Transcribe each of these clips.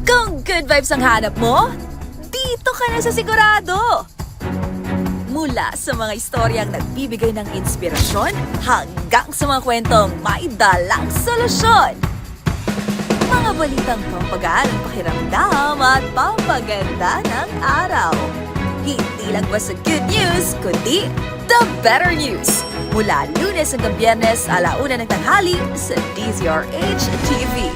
Kung good vibes ang hanap mo, dito ka na sa sigurado! Mula sa mga istoryang nagbibigay ng inspirasyon hanggang sa mga kwentong may dalang solusyon. Mga balitang pampagaan ang pakiramdam at pampaganda ng araw. Hindi lang basta good news, kundi the better news. Mula Lunes hanggang Biyernes, 1:00 ng tanghali sa DZRH TV.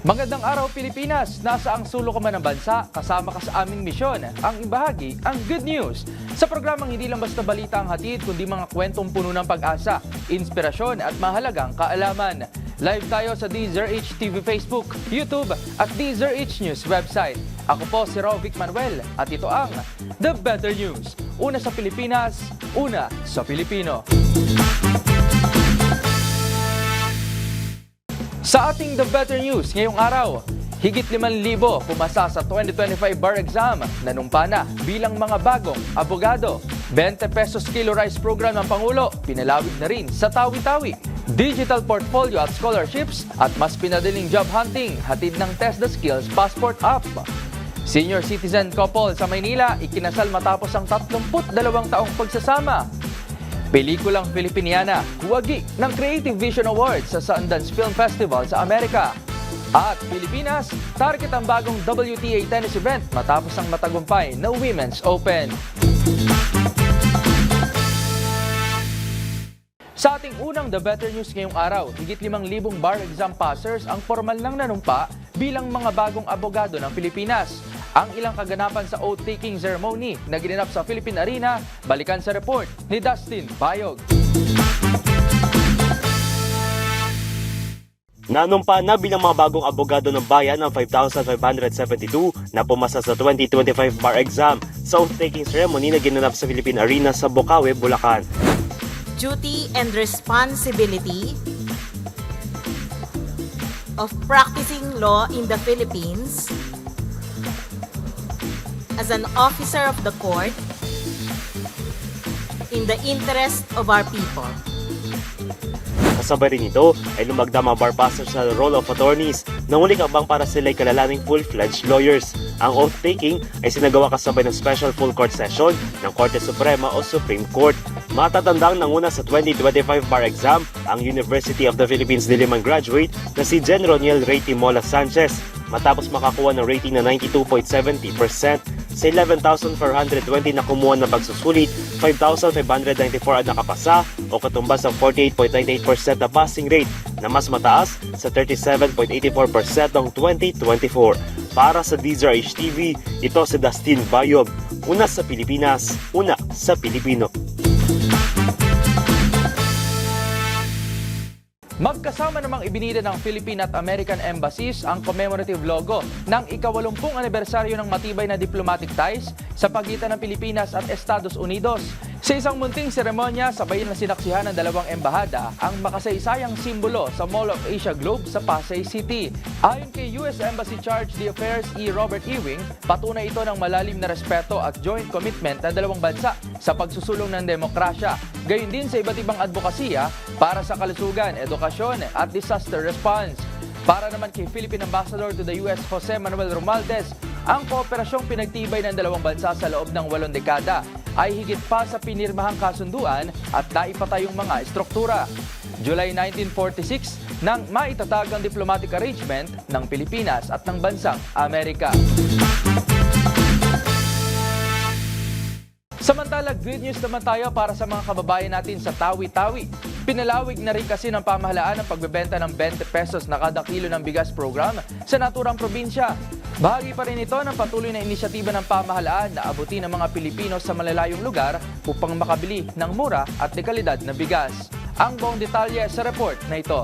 Magandang araw Pilipinas! Nasa ang sulok ka man ng bansa, kasama ka sa aming misyon, ang ibahagi ang good news. Sa programang hindi lang basta balita ang hatid, kundi mga kwentong puno ng pag-asa, inspirasyon at mahalagang kaalaman. Live tayo sa DZRH TV Facebook, YouTube at DZRH News website. Ako po si Rovic Manuel at ito ang The Better News. Una sa Pilipinas, una sa Pilipino. Sa ating The Better News ngayong araw, higit 5,000 pumasa sa 2025 bar exam, nanumpa na bilang mga bagong abogado. 20 pesos kilo rice program ng Pangulo, pinalawig na rin sa Tawi-Tawi. Digital portfolio at scholarships at mas pinadaling job hunting, hatid ng Test the Skills Passport App. Senior citizen couple sa Maynila, ikinasal matapos ang 32 taong pagsasama. Pelikulang Filipiniana, huwagi ng Creative Vision Awards sa Sundance Film Festival sa Amerika. At Pilipinas, target ang bagong WTA tennis event matapos ang matagumpay na Women's Open. Sa ating unang The Better News ngayong araw, higit 5,000 bar exam passers ang formal nang nanumpa bilang mga bagong abogado ng Pilipinas. Ang ilang kaganapan sa oath-taking ceremony na ginanap sa Philippine Arena, balikan sa report ni Dustin Bayog. Nanumpa na bilang mga bagong abogado ng bayan ang 5,572 na pumasa sa 2025 bar exam sa oath-taking ceremony na ginanap sa Philippine Arena sa Bocaue, Bulacan. Duty and responsibility of practicing law in the Philippines as an officer of the court in the interest of our people. Kasabay rin ito ay lumagdam ang bar passers sa role of attorneys na huling abang para sila'y kalalaning full-fledged lawyers. Ang oath-taking ay sinagawa kasabay ng special full court session ng Korte Suprema o Supreme Court. Matatandang nanguna sa 2025 bar exam ang University of the Philippines Diliman graduate na si Gen. Roniel Ray Timola Sanchez matapos makakuha ng rating na 92.70%. Sa 11,420 na kumuha ng pagsusulit, 5,594 ang nakapasa o katumbas ang 48.98% na passing rate na mas mataas sa 37.84% noong 2024. Para sa DZRH TV, ito si Dustin Bayog. Una sa Pilipinas, una sa Pilipino. Magkasama namang ibinida ng Philippine at American Embassies ang commemorative logo ng ika-80 anibersaryo ng matibay na diplomatic ties sa pagitan ng Pilipinas at Estados Unidos. Sa isang munting seremonya, sabay na sinaksihan ng dalawang embahada ang makasaysayang simbolo sa Mall of Asia Globe sa Pasay City. Ayon kay U.S. Embassy Charge d'Affaires E. Robert Ewing, patunay ito ng malalim na respeto at joint commitment ng dalawang bansa sa pagsusulong ng demokrasya. Gayon din sa iba't ibang advokasya para sa kalusugan, edukasyon at disaster response. Para naman kay Philippine Ambassador to the U.S. Jose Manuel Romualdez, ang kooperasyong pinagtibay ng dalawang bansa sa loob ng 8 dekada ay higit pa sa pinirmahang kasunduan at naipatayong mga estruktura. July 1946 nang maitatag ang diplomatic arrangement ng Pilipinas at ng bansang Amerika. Samantala, good news naman tayo para sa mga kababayan natin sa Tawi-Tawi. Pinalawig na rin kasi ng pamahalaan ang pagbebenta ng 20 pesos na kada kilo ng bigas program sa naturang probinsya. Bahagi pa rin ito ng patuloy na inisyatiba ng pamahalaan na abutin ang mga Pilipino sa malalayong lugar upang makabili ng mura at dekalidad na bigas. Ang buong detalye sa report na ito.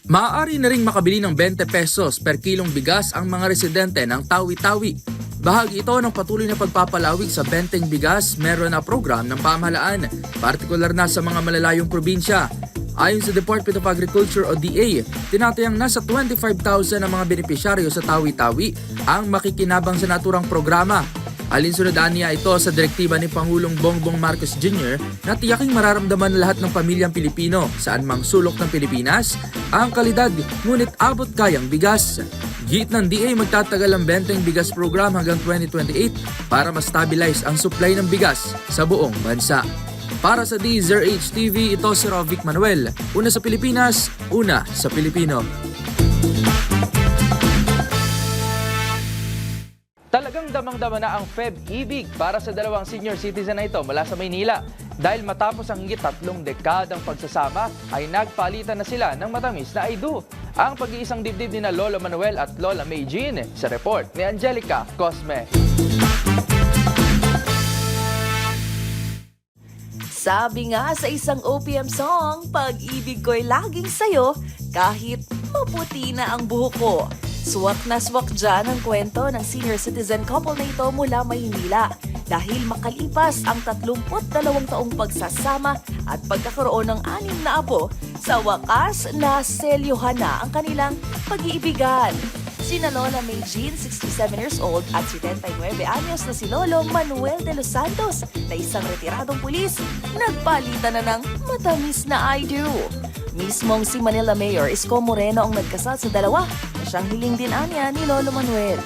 Maaari na ring makabili ng 20 pesos per kilong bigas ang mga residente ng Tawi-Tawi. Bahagi ito ng patuloy na pagpapalawig sa benteng bigas meron na program ng pamahalaan, partikular na sa mga malalayong probinsya. Ayon sa Department of Agriculture o DA, tinatayang nasa 25,000 ang mga benepisyaryo sa Tawi-Tawi ang makikinabang sa naturang programa. Alinsunodaan niya ito sa direktiba ni Pangulong Bongbong Marcos Jr. na tiyaking mararamdaman lahat ng pamilyang Pilipino saan mang sulok ng Pilipinas ang kalidad ngunit abot kayang bigas. Giit ng DA magtatagal ang Benteng Bigas Program hanggang 2028 para ma-stabilize ang supply ng bigas sa buong bansa. Para sa DZRH TV, ito si Rovic Manuel. Una sa Pilipinas, una sa Pilipino. Talagang damang-dama na ang FEB-ibig para sa dalawang senior citizen na ito mula sa Maynila. Dahil matapos ang higit 3 dekadang pagsasama, ay nagpalitan na sila ng matamis na I do. Ang pag-iisang dibdib ni na Lolo Manuel at Lola May Jean sa report ni Angelica Cosme. Sabi nga sa isang OPM song, pag-ibig ko'y laging sayo kahit maputi na ang buhok ko. Swak na swak dyan ang kwento ng senior citizen couple na ito mula Maynila dahil makalipas ang 32 taong pagsasama at pagkakaroon ng 6 na apo, sa wakas na selyuhan na ang kanilang pag-iibigan. Sina Lola May Jean, 67 years old, at 79 anyos na si Lolo Manuel de los Santos, na isang retiradong pulis, nagpalitan na ng matamis na I do. Mismong si Manila Mayor Isko Moreno ang nagkasal sa dalawa na siyang hiling din anya ni Lolo Manuel.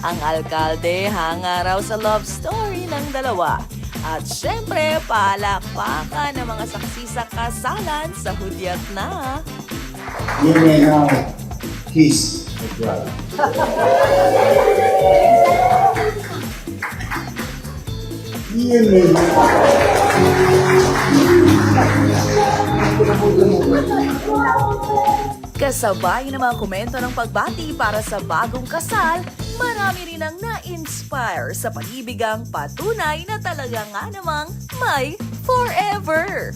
Ang alkalde hanga raw sa love story ng dalawa. At syempre, palakpakan ng mga saksi sa kasalan sa hudyat na. You may now kiss the bride. You may Kasabay ng mga komento ng pagbati para sa bagong kasal, marami rin ang na-inspire sa pag-ibigang patunay na talaga nga namang may forever.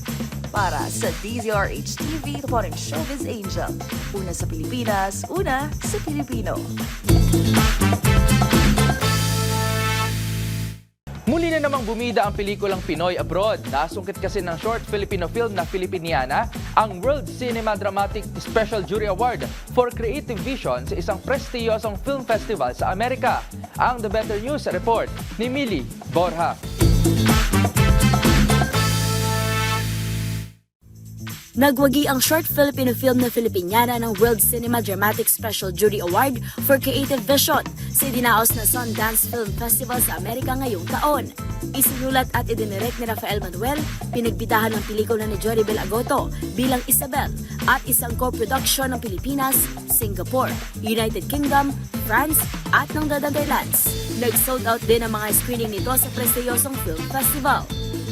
Para sa DZRH TV, ito po rin Showbiz Angel. Una sa Pilipinas, una sa Pilipino. Muli na namang bumida ang pelikulang Pinoy Abroad. Nasungkit kasi ng short Filipino film na Filipiniana ang World Cinema Dramatic Special Jury Award for Creative Vision sa isang prestiyosong film festival sa Amerika. Ang The Better News report ni Millie Borja. Nagwagi ang short Filipino film na Filipiniana ng World Cinema Dramatic Special Jury Award for Creative Vision sa idinaos na Sundance Film Festival sa Amerika ngayong taon. Isinulat at idinirect ni Rafael Manuel, pinagbitahan ng pelikula ni Joribel Agoto bilang Isabel at isang co-production ng Pilipinas, Singapore, United Kingdom, France at ng The Netherlands. Nag-sold out din ang mga screening nito sa prestiyosong film festival.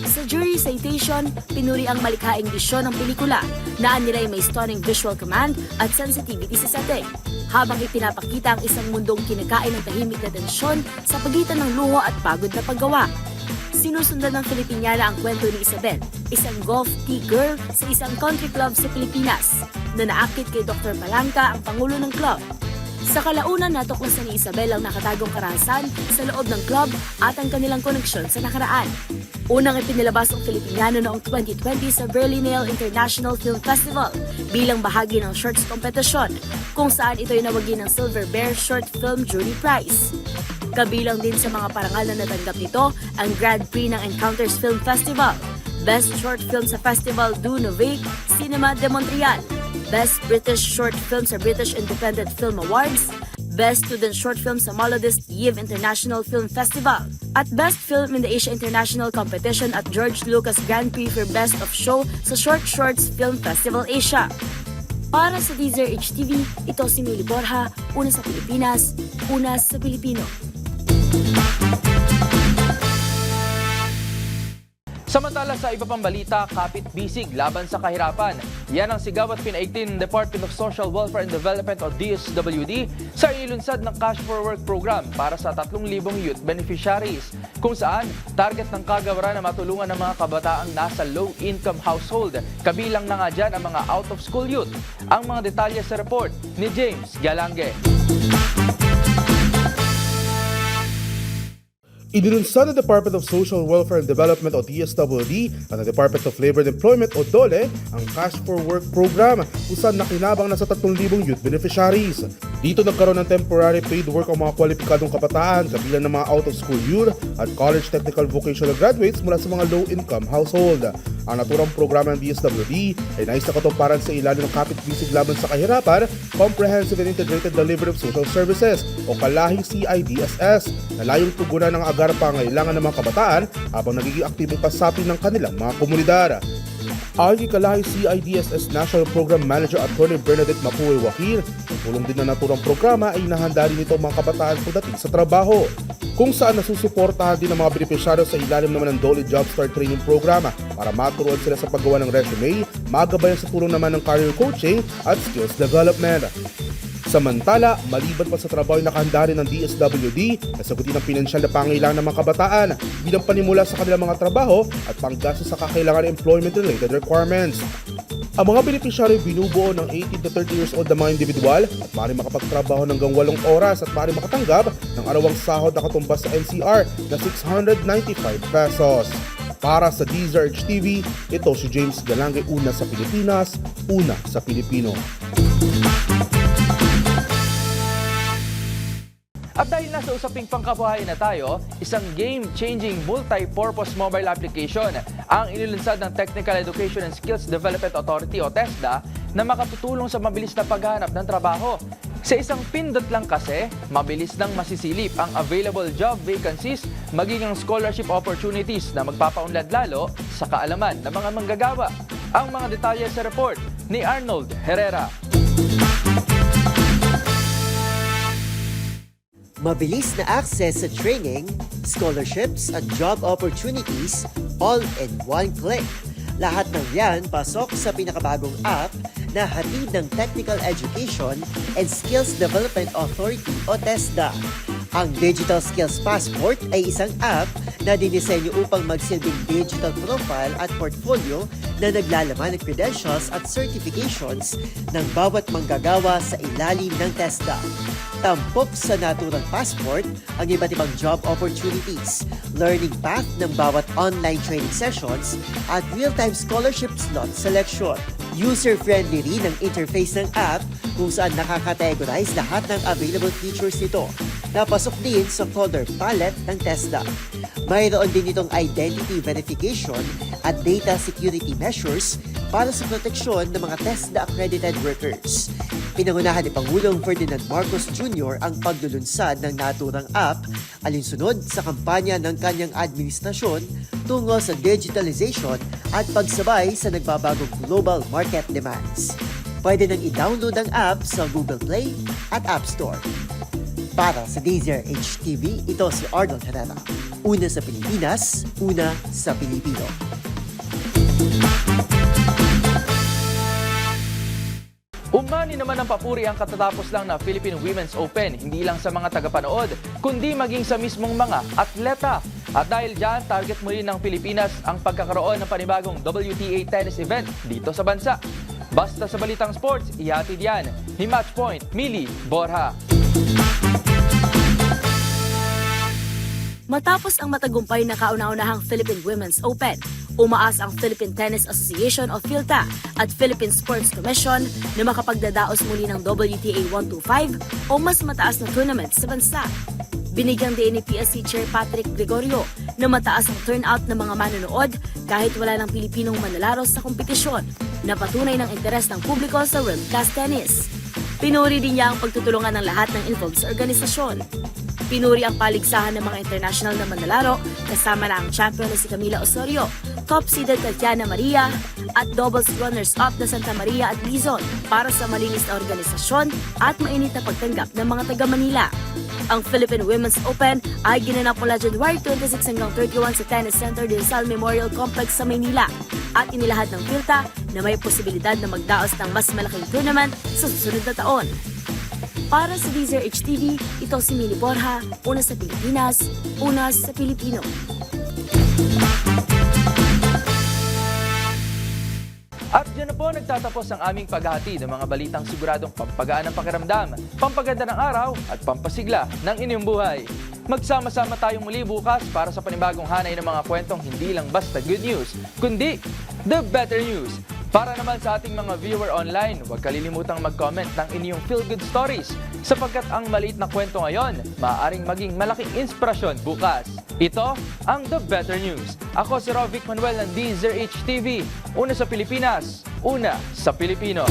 Sa jury citation, pinuri ang malikhaing bisyon ng pelikula na nilay may stunning visual command at sensitivity sa setting, habang ipinapakita ang isang mundong kinakain ng tahimik na tensyon sa pagitan ng luho at pagod na paggawa. Sinusundan ng Filipiniana ang kwento ni Isabel, isang golf tea girl sa isang country club sa Pilipinas, na naakit kay Dr. Palangka, ang pangulo ng club. Sa kalaunan, natuklasan ni Isabel ang nakatagong karahasan sa loob ng club at ang kanilang koneksyon sa nakaraan. Unang ipinilabas ang Filipiniano noong 2020 sa Berlinale International Film Festival bilang bahagi ng shorts competition, kung saan ito'y nawagi ng Silver Bear Short Film Jury Prize. Kabilang din sa mga parangal na natanggap nito ang Grand Prix ng Encounters Film Festival, Best Short Film sa Festival du Nouveau Cinema de Montreal, Best British Short Film sa British Independent Film Awards, Best Student Short Film sa Malodist Yves International Film Festival, at Best Film in the Asia International Competition at George Lucas Grand Prix for Best of Show sa Short Shorts Film Festival Asia. Para sa DZRH TV, ito si Millie Borja, una sa Pilipinas, una sa Pilipino. Samantala sa iba pang balita, kapit bisig laban sa kahirapan. Yan ang sigaw at pinaigting ng Department of Social Welfare and Development o DSWD sa ilunsad ng Cash for Work program para sa 3,000 youth beneficiaries, kung saan target ng kagawaran na matulungan ng mga kabataang nasa low-income household. Kabilang na nga dyan ang mga out-of-school youth. Ang mga detalye sa report ni James Galange. Inilunsad ng Department of Social Welfare and Development o DSWD at ng Department of Labor and Employment o DOLE ang Cash for Work program kung saan nakinabang na sa 3,000 youth beneficiaries. Dito nagkaroon ng temporary paid work ang mga kwalipikadong kabataan kabilang ng mga out-of-school youth at college technical vocational graduates mula sa mga low-income household. Ang naturang programa ng DSWD ay nais na katuparan sa ilalim ng Kapit-Bisig Laban sa Kahirapan, Comprehensive and Integrated Delivery of Social Services o kalahing CIDSS na layong tugunan ng agar pangailangan ng mga kabataan habang nagiging aktibong kasapi ng kanilang mga komunidad. Ayon kay kalahing CIDSS National Program Manager Attorney Bernadette Mapuwe Wakil, ang tulong din na naturang programa ay inahanda rin ito ang mga kabataan pagdating sa trabaho, kung saan nasusuportahan din ang mga benepisyaryo sa ilalim naman ng Dole Job Start Training Programa para maturuan sila sa paggawa ng resume, magabayan sa tulong naman ng career coaching at skills development. Samantala, maliban pa sa trabaho na nakahanda rin ng DSWD na sagutin ang pinansyal na pangailangan ng mga kabataan bilang panimula sa kanilang mga trabaho at panggastos sa kakailangan ng employment-related requirements. Ang mga benepisyaryo binubuo ng 18 to 30 years old na mga individual at maaaring makapagtrabaho ng hanggang 8 oras at maaaring makatanggap ng arawang sahod na katumbas sa NCR na 695 pesos. Para sa DZRH TV, ito si James Galangay, una sa Pilipinas, una sa Pilipino. At dahil nasa usaping pangkabuhayan na tayo, isang game-changing multi-purpose mobile application ang inilunsad ng Technical Education and Skills Development Authority o TESDA na makatutulong sa mabilis na paghahanap ng trabaho. Sa isang pindot lang kasi, mabilis nang masisilip ang available job vacancies maging ang scholarship opportunities na magpapaunlad lalo sa kaalaman ng mga manggagawa. Ang mga detalye sa report ni Arnold Herrera. Mabilis na access sa training, scholarships at job opportunities all in one click. Lahat ng yan pasok sa pinakabagong app na hatid ng Technical Education and Skills Development Authority o TESDA. Ang Digital Skills Passport ay isang app na dinisenyo upang magsilbing digital profile at portfolio na naglalaman ng credentials at certifications ng bawat manggagawa sa ilalim ng TESDA. Tampok sa naturang passport ang iba't ibang job opportunities, learning path ng bawat online training sessions at real-time scholarship slot selection. User-friendly rin ang interface ng app kung saan nakakategorize lahat ng available features nito. Napasok din sa color palette ng TESDA. Mayroon din itong identity verification at data security measures para sa proteksyon ng mga TESDA-accredited workers. Pinangunahan ni Pangulong Ferdinand Marcos Jr. ang paglulunsad ng naturang app alinsunod sa kampanya ng kanyang administrasyon tungo sa digitalization at pagsabay sa nagbabagong global market demands. Pwede nang i-download ang app sa Google Play at App Store. Para sa DZRH TV, ito si Arnold Herrera. Una sa Pilipinas, una sa Pilipino. Umani naman ng papuri ang katatapos lang na Philippine Women's Open, hindi lang sa mga tagapanood, kundi maging sa mismong mga atleta. At dahil dyan, target muli ng Pilipinas ang pagkakaroon ng panibagong WTA tennis event dito sa bansa. Basta sa Balitang Sports, ihatid yan ni Matchpoint, Mili Borja. Matapos ang matagumpay na kauna-unahang Philippine Women's Open, umaas ang Philippine Tennis Association o PhilTA at Philippine Sports Commission na makapagdadaos muli ng WTA 125 o mas mataas na tournament sa bansa. Binigyang din ni PSC Chair Patrick Gregorio na mataas ang turnout ng mga manonood kahit wala ng Pilipinong manlalaro sa kompetisyon na patunay ng interes ng publiko sa world-class tennis. Pinuri din niya ang pagtutulungan ng lahat ng involved sa organisasyon. Pinuri ang paligsahan ng mga international na manlalaro kasama na ang champion na si Camila Osorio, top-seeded Tatiana Maria at doubles runners-up na Santa Maria at Lizon para sa malinis na organisasyon at mainit na pagtanggap ng mga taga-Manila. Ang Philippine Women's Open ay ginanap mula January 26 hanggang 31 sa Tennis Center de Rizal Memorial Complex sa Maynila at inilahad ng PhilTA na may posibilidad na magdaos ng mas malaking tournament sa susunod na taon. Para sa DZRH TV, ito si Mili Borja, una sa Pilipinas, una sa Pilipino. At dyan na po nagtatapos ang aming paghahati ng mga balitang siguradong pampagaan ng pakiramdam, pampaganda ng araw at pampasigla ng inyong buhay. Magsama-sama tayong muli bukas para sa panibagong hanay ng mga kwentong hindi lang basta good news, kundi the better news. Para naman sa ating mga viewer online, huwag kalilimutang mag-comment ng inyong feel-good stories sapagkat ang maliit na kwento ngayon, maaaring maging malaking inspirasyon bukas. Ito ang The Better News. Ako si Rovic Manuel ng DZRH TV. Una sa Pilipinas, una sa Pilipino.